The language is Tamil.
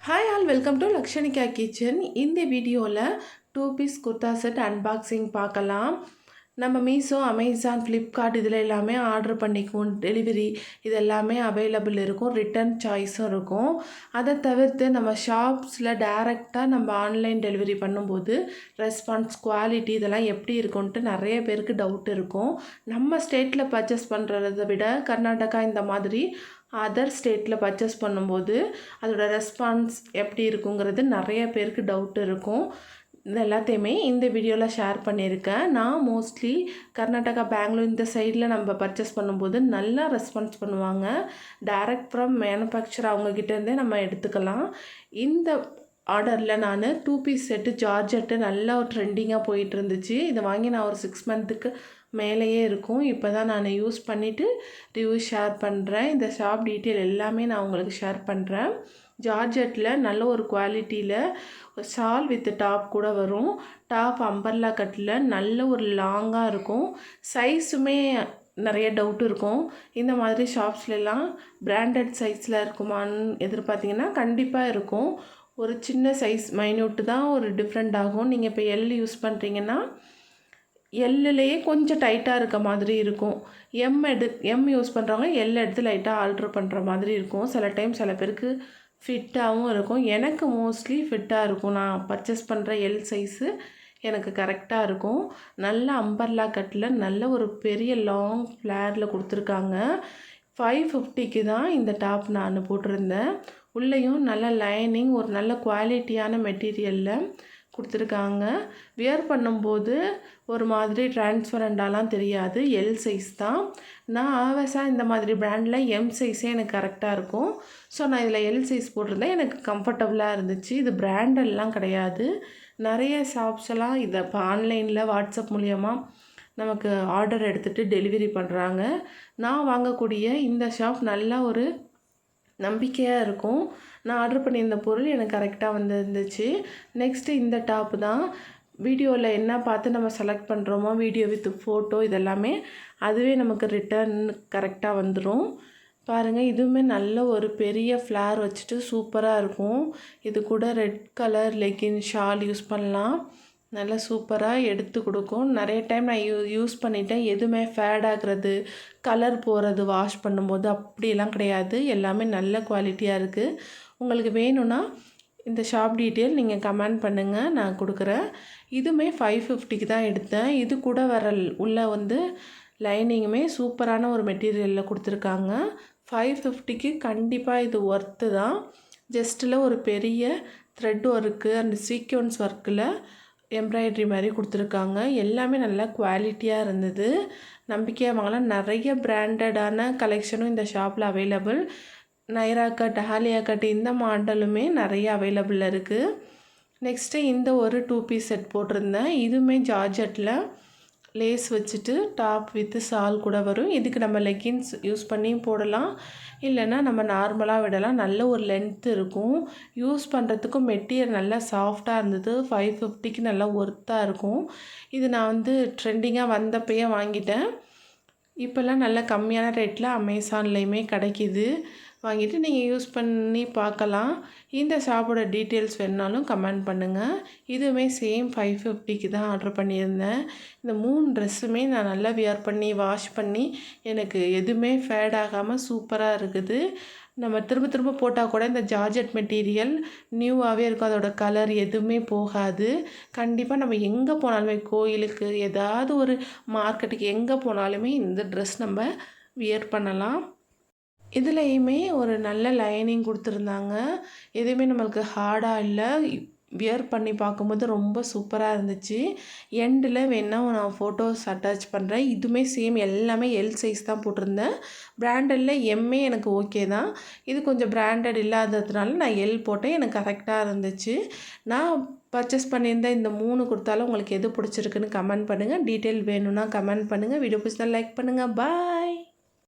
Hi all welcome to Lakshanika kitchen. இந்த வீடியோவில் 2 பீஸ் குர்தா செட் அன்பாக்சிங் பார்க்கலாம். நம்ம மீஷோ, அமேசான், ஃப்ளிப்கார்ட் இதில் எல்லாமே ஆர்டர் பண்ணிக்குவோம். டெலிவரி இது எல்லாமே அவைலபிள் இருக்கும். ரிட்டன் சாய்ஸும் இருக்கும். அதை தவிர்த்து நம்ம ஷாப்ஸில் டைரெக்டாக நம்ம ஆன்லைன் டெலிவரி பண்ணும்போது ரெஸ்பான்ஸ், குவாலிட்டி இதெல்லாம் எப்படி இருக்கும்ன்ட்டு நிறைய பேருக்கு டவுட் இருக்கும். நம்ம ஸ்டேட்டில் பர்ச்சேஸ் பண்ணுறதை விட கர்நாடகா இந்த மாதிரி அதர் ஸ்டேட்டில் பர்ச்சேஸ் பண்ணும்போது அதோட ரெஸ்பான்ஸ் எப்படி இருக்குங்கிறது நிறைய பேருக்கு டவுட் இருக்கும். இது எல்லாத்தையுமே இந்த வீடியோவில் ஷேர் பண்ணியிருக்கேன். நான் மோஸ்ட்லி கர்நாடகா, பெங்களூர் இந்த சைடில் நம்ம பர்ச்சேஸ் பண்ணும்போது நல்லா ரெஸ்பான்ஸ் பண்ணுவாங்க. டைரக்ட் ஃப்ரம் மேனுஃபேக்சர் அவங்கக்கிட்டேருந்தே நம்ம எடுத்துக்கலாம். இந்த ஆர்டரில் நான் 2 பீஸ் செட்டு ஜார்ஜெட்டு நல்லா ஒரு ட்ரெண்டிங்காக போயிட்டு இருந்துச்சு. இதை வாங்கி நான் ஒரு 6 மந்த்துக்கு மேலேயே இருக்கும். இப்போ தான் நான் யூஸ் பண்ணிவிட்டு ரிவ்யூ ஷேர் பண்ணுறேன். இந்த ஷாப் டீட்டெயில் எல்லாமே நான் உங்களுக்கு ஷேர் பண்ணுறேன். ஜார்ஜெட்டில் நல்ல ஒரு குவாலிட்டியில் ஷால் வித் டாப் கூட வரும். டாப் அம்பர்லா கட்டில் நல்ல ஒரு லாங்காக இருக்கும். சைஸுமே நிறைய டவுட் இருக்கும். இந்த மாதிரி ஷாப்ஸ்லாம் பிராண்டட் சைஸில் இருக்குமான்னு எதிர்பார்த்திங்கன்னா கண்டிப்பாக இருக்கும். ஒரு சின்ன சைஸ் மைன்யூட்டு தான் ஒரு டிஃப்ரெண்ட் ஆகும். நீங்கள் இப்போ எல் யூஸ் பண்ணுறீங்கன்னா எல்லுலேயே கொஞ்சம் டைட்டாக இருக்க மாதிரி இருக்கும். எம் யூஸ் பண்ணுறவங்க எல் எடுத்து லைட்டாக ஆல்ட்ரு பண்ணுற மாதிரி இருக்கும். சில டைம் சில பேருக்கு ஃபிட்டாகவும் இருக்கும். எனக்கு மோஸ்ட்லி ஃபிட்டாக இருக்கும். நான் பர்ச்சேஸ் பண்ணுற எல் சைஸு எனக்கு கரெக்டாக இருக்கும். நல்ல அம்பர்லா கட்டில் நல்ல ஒரு பெரிய லாங் ஃப்ளேரில் கொடுத்துருக்காங்க. 550க்கு தான் இந்த டாப் நான் போட்டிருந்தேன். உள்ளேயும் நல்ல லைனிங், ஒரு நல்ல குவாலிட்டியான மெட்டீரியலில் கொடுத்துருக்காங்க. வியர் பண்ணும்போது ஒரு மாதிரி டிரான்ஸ்பரண்டாலாம் தெரியாது. எல் சைஸ் தான். நான் ஆவஸாக இந்த மாதிரி பிராண்டில் எம் சைஸே எனக்கு கரெக்டாக இருக்கும். ஸோ நான் இதில் எல் சைஸ் போட்டிருந்தேன். எனக்கு கம்ஃபர்டபுளாக இருந்துச்சு. இது பிராண்டெல்லாம் கிடையாது. நிறைய ஷாப்ஸ் எல்லாம் இதை இப்போ ஆன்லைனில் வாட்ஸ்அப் மூலியமாக நமக்கு ஆர்டர் எடுத்துகிட்டு டெலிவரி பண்ணுறாங்க. நான் வாங்கக்கூடிய இந்த ஷாப் நல்லா ஒரு நம்பிக்கையாக இருக்கும். நான் ஆர்டர் பண்ணியிருந்த பொருள் எனக்கு கரெக்டாக வந்துருந்துச்சு. நெக்ஸ்ட்டு இந்த டாப்பு தான். வீடியோவில் என்ன பார்த்து நம்ம செலக்ட் பண்ணுறோமோ, வீடியோ வித் ஃபோட்டோ இதெல்லாமே அதுவே நமக்கு ரிட்டர்ன் கரெக்டாக வந்துடும். பாருங்கள், இதுவுமே நல்ல ஒரு பெரிய ஃப்ளார் வச்சுட்டு சூப்பராக இருக்கும். இது கூட red colour legging shawl use பண்ணலாம். நல்லா சூப்பராக எடுத்து கொடுக்கும். நிறைய டைம் நான் யூஸ் பண்ணிட்டேன். எதுவுமே ஃபேட் ஆகிறது, கலர் போகிறது வாஷ் பண்ணும்போது அப்படிலாம் கிடையாது. எல்லாமே நல்ல குவாலிட்டியாக இருக்குது. உங்களுக்கு வேணும்னா இந்த ஷாப் டீட்டெயில் நீங்கள் கமெண்ட் பண்ணுங்கள், நான் கொடுக்குறேன். இதுவுமே 550க்கு தான் எடுத்தேன். இது கூட வர உள்ளே லைனிங்குமே சூப்பரான ஒரு மெட்டீரியலில் கொடுத்துருக்காங்க. 550க்கு கண்டிப்பாக இது ஒர்த்து தான். ஜஸ்ட்டில் ஒரு பெரிய த்ரெட் ஒர்க்கு அண்ட் சீக்வன்ஸ் ஒர்க்கில் எம்ப்ராய்டரி மாதிரி கொடுத்துருக்காங்க. எல்லாமே நல்லா குவாலிட்டியாக இருந்தது. நம்பிக்கையாக வாங்கலாம். நிறைய பிராண்டடான கலெக்ஷனும் இந்த ஷாப்பில் அவைலபிள். நைரா கட், ஹாலியா கட் இந்த மாடலுமே நிறைய அவைலபிள் இருக்குது. நெக்ஸ்ட்டு இந்த ஒரு 2 பீஸ் செட் போட்டிருந்தேன். இதுவுமே ஜார்ஜெட்டில் லேஸ் வச்சுட்டு டாப் வித்து ஷால் கூட வரும். இதுக்கு நம்ம லெகின்ஸ் யூஸ் பண்ணி போடலாம், இல்லைன்னா நம்ம நார்மலாக விடலாம். நல்ல ஒரு லென்த் இருக்கும். யூஸ் பண்ணுறதுக்கும் மெட்டீரியல் நல்லா சாஃப்டாக இருந்தது. 550க்கு நல்லா ஒர்த்தாக இருக்கும். இது நான் ட்ரெண்டிங்காக வந்தப்பயே வாங்கிட்டேன். இப்போல்லாம் நல்ல கம்மியான ரேட்டில் அமேசான்லேயுமே கிடைக்கிது. வாங்கிட்டு நீங்கள் யூஸ் பண்ணி பார்க்கலாம். இந்த ஷாப்போட டீட்டெயில்ஸ் வேணுனாலும் கமெண்ட் பண்ணுங்கள். இதுவுமே சேம் 550க்கு தான் ஆர்டர் பண்ணியிருந்தேன். இந்த 3 ட்ரெஸ்ஸுமே நான் நல்லா வியர் பண்ணி வாஷ் பண்ணி எனக்கு எதுவுமே ஃபேட் ஆகாமல் சூப்பராக இருக்குது. நம்ம திரும்ப திரும்ப போட்டால் கூட இந்த ஜார்ஜெட் மெட்டீரியல் நியூவாகவே இருக்கும். அதோட கலர் எதுவுமே போகாது. கண்டிப்பாக நம்ம எங்கே போனாலுமே, கோயிலுக்கு, ஏதாவது ஒரு மார்க்கெட்டுக்கு எங்கே போனாலுமே இந்த ட்ரெஸ் நம்ம வியர் பண்ணலாம். இதுலேயுமே ஒரு நல்ல லைனிங் கொடுத்துருந்தாங்க. எதுவுமே நம்மளுக்கு ஹார்டாக இல்லை. வியர் பண்ணி பார்க்கும்போது ரொம்ப சூப்பராக இருந்துச்சு. எண்டில் வேணால் நான் ஃபோட்டோஸ் அட்டாச் பண்ணுறேன். இதுவுமே சேம் எல்லாமே எல் சைஸ் தான் போட்டிருந்தேன். பிராண்டடில் எம்மே எனக்கு ஓகே தான். இது கொஞ்சம் பிராண்டட் இல்லாததுனால நான் எல் போட்டேன். எனக்கு கரெக்டாக இருந்துச்சு. நான் பர்ச்சேஸ் பண்ணியிருந்த இந்த 3 கொடுத்தாலும் உங்களுக்கு எது பிடிச்சிருக்குன்னு கமெண்ட் பண்ணுங்கள். டீட்டெயில் வேணும்னா கமெண்ட் பண்ணுங்கள். வீடியோ பிடிச்சா லைக் பண்ணுங்கள். பாய்.